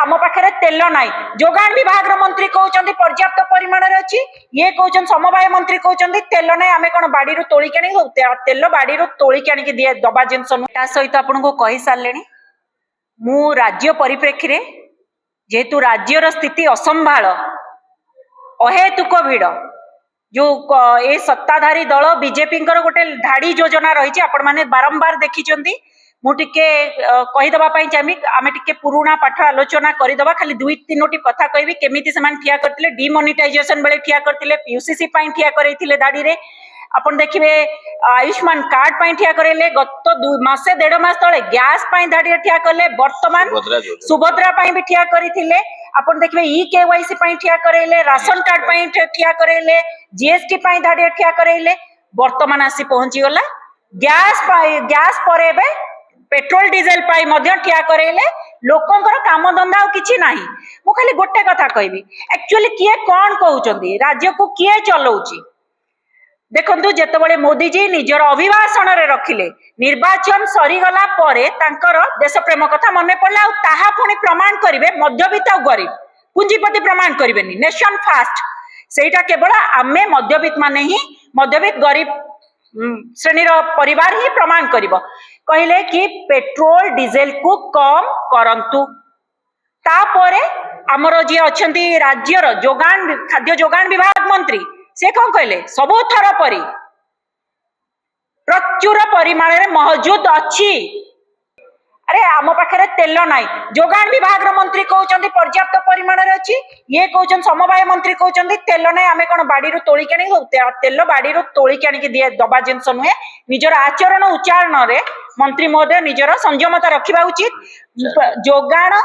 आम पाखे तेल ना जोगाण विभाग मंत्री कहते पर्याप्त परिमाण अच्छी ये कहते समवाय मंत्री कहते तेल ना आम कौन बाड़ी तोलिक तेल बाड़ी तोलिक आनिक दिए दबा जिनस सहित आपको कही सारे मु राज्य परिप्रेक्षी रे जेहेतु राज्यर स्थिति असंभाल अहेतुक भिड़ जो ए सत्ताधारी दल बीजेपी गोटे धाड़ी योजना रही आपण मैंने बारंबार देखी मुझे कहीदेवाई चाहिए आम टे पुराणा पाठ आलोचना करदे खाली दुई तीनोटी कथा कहि केमी से ठिया करते डिमोनिटाइजेशन बेले ठिया करते पीयूसीसी ठिया करते धाड़ी रे आपन देखिए आयुष्मान कार्ड पाई ठिया करेले गत मासे 1.5 मास तले गैस पाई धाड़ी ठिया करले वर्तमान सुभद्रा पाई भी ठिया करथिले आपन देखिए ई-केवाईसी पाई ठिया करेले राशन कार्ड पाई ठिया करेले जीएसटी पाई धाड़ी ठिया करेले वर्तमान आसी पहुंची गला गैस पर एबे पेट्रोल डीजेल पाई मध्य ठिया करेले लोकंकर काम धंदा किछि नाही मु खाली गोटे कथा कहबी एक्चुअली किए कोन कहउचंदी राज्य को किए चलाउची देखंतु जेतेबेले मोदी जी निजर अभिभाषण रे रखिले निर्वाचन सरीगला परे तांकर देश प्रेम कथा मने पड़ला आ ताहा पुणी प्रमाण करिवे मध्यवित्त और गरीब पूंजीपति प्रमाण करिवेनी नेशन फास्ट सेटा केवल आमे मध्यवित्त माने ही मध्यवित्त गरीब श्रेणी परिवार ही प्रमाण करिवो कहले कि पेट्रोल डीजेल को कम करंतु तापरे हमर जे अछंती राज्यर जोगान खाद्य जोगान विभाग मंत्री से कौन कहले सबु थर परी प्रचुर परिमाण रे मौजूद अच्छी अरे आम पाखे तेल ना जोगाण विभाग मंत्री कहते पर्याप्त परिमाण अच्छी ये कहते समवाय मंत्री कहते तेल ना आम कौन बाड़ी तोलिक तेल बाड़ी तोलिक आनिक दिए दबा जिनस नुहे निजर आचरण उच्चारण रे मंत्री महोदय निजर संयमता रखा उचित जोगाण